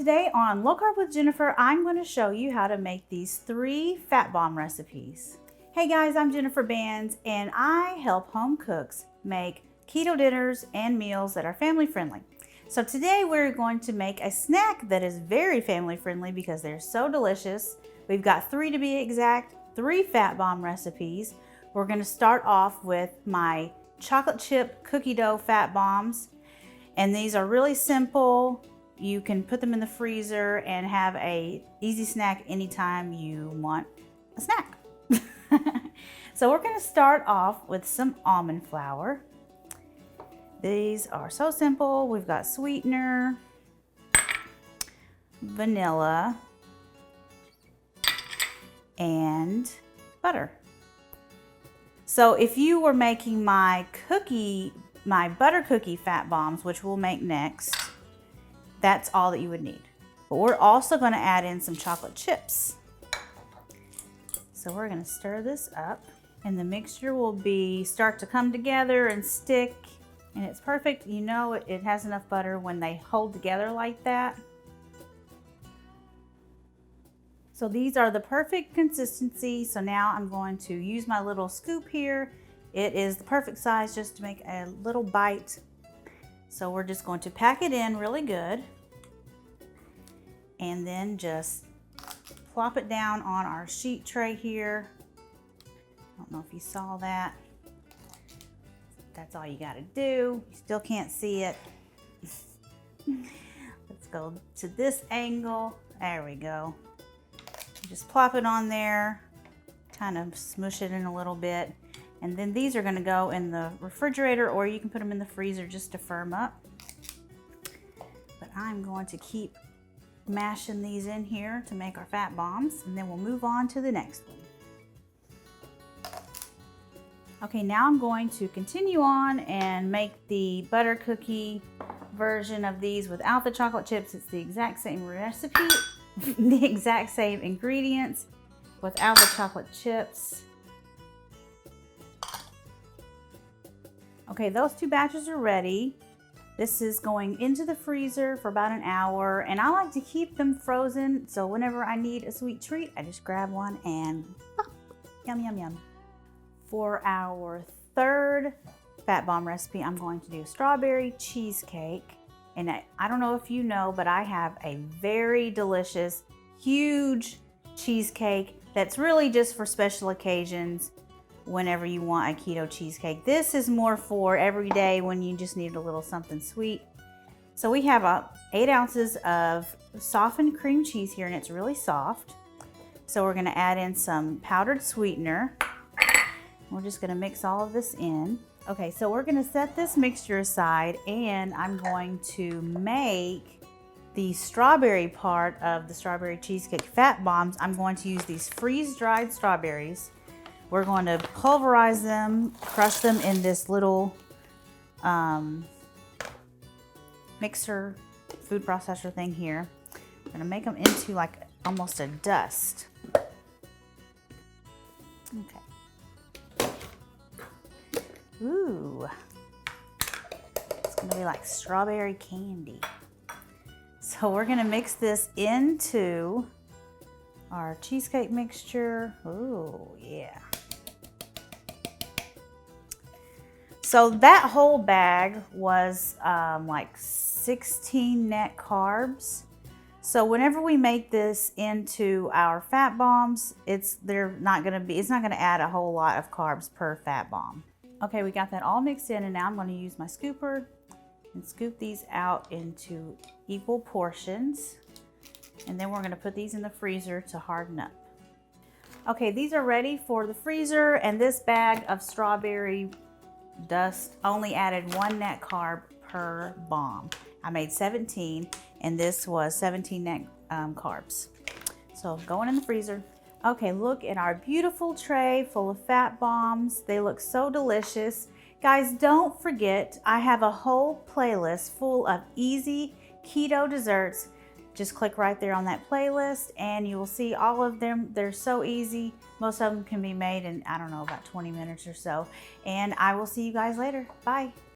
Today on Low Carb with Jennifer, I'm going to show you how to make these 3 fat bomb recipes. Hey guys, I'm Jennifer Bands and I help home cooks make keto dinners and meals that are family friendly. So today we're going to make a snack that is very family friendly because they're so delicious. We've got 3 to be exact, 3 fat bomb recipes. We're going to start off with my chocolate chip cookie dough fat bombs. And these are really simple. You can put them in the freezer and have a easy snack anytime you want a snack. So we're going to start off with some almond flour. These are so simple. We've got sweetener, vanilla, and butter. So if you were making my butter cookie fat bombs, which we'll make next, that's all that you would need. But we're also going to add in some chocolate chips. So we're going to stir this up and the mixture will start to come together and stick, and it's perfect. You know it has enough butter when they hold together like that. So these are the perfect consistency. So now I'm going to use my little scoop here. It is the perfect size just to make a little bite. So we're just going to pack it in really good and then just plop it down on our sheet tray here. I don't know if you saw that. That's all you got to do. You still can't see it. Let's go to this angle. There we go. Just plop it on there, kind of smush it in a little bit. And then these are going to go in the refrigerator, or you can put them in the freezer just to firm up. But I'm going to keep mashing these in here to make our fat bombs, and then we'll move on to the next one. Okay, now I'm going to continue on and make the butter cookie version of these without the chocolate chips. It's the exact same recipe, the exact same ingredients without the chocolate chips. Okay, those 2 batches are ready. This is going into the freezer for about an hour, and I like to keep them frozen, so whenever I need a sweet treat, I just grab one and yum, yum, yum. For our 3rd fat bomb recipe, I'm going to do strawberry cheesecake. And I don't know if you know, but I have a very delicious, huge cheesecake that's really just for special occasions. Whenever you want a keto cheesecake. This is more for every day when you just need a little something sweet. So we have 8 ounces of softened cream cheese here, and it's really soft. So we're going to add in some powdered sweetener. We're just going to mix all of this in. Okay, so we're going to set this mixture aside, and I'm going to make the strawberry part of the strawberry cheesecake fat bombs. I'm going to use these freeze-dried strawberries. We're going to pulverize them, crush them in this little mixer, food processor thing here. I'm gonna make them into like almost a dust. Okay. Ooh, it's gonna be like strawberry candy. So we're gonna mix this into our cheesecake mixture. Ooh, yeah. So that whole bag was like 16 net carbs. So whenever we make this into our fat bombs, it's not gonna add a whole lot of carbs per fat bomb. Okay, we got that all mixed in, and now I'm gonna use my scooper and scoop these out into equal portions. And then we're gonna put these in the freezer to harden up. Okay, these are ready for the freezer, and this bag of strawberry dust only added 1 net carb per bomb. I made 17, and this was 17 net carbs. So going in the freezer. Okay, look at our beautiful tray full of fat bombs. They look so delicious. Guys, don't forget, I have a whole playlist full of easy keto desserts. Just click right there on that playlist and you will see all of them. They're so easy. Most of them can be made in, I don't know, about 20 minutes or so. And I will see you guys later. Bye.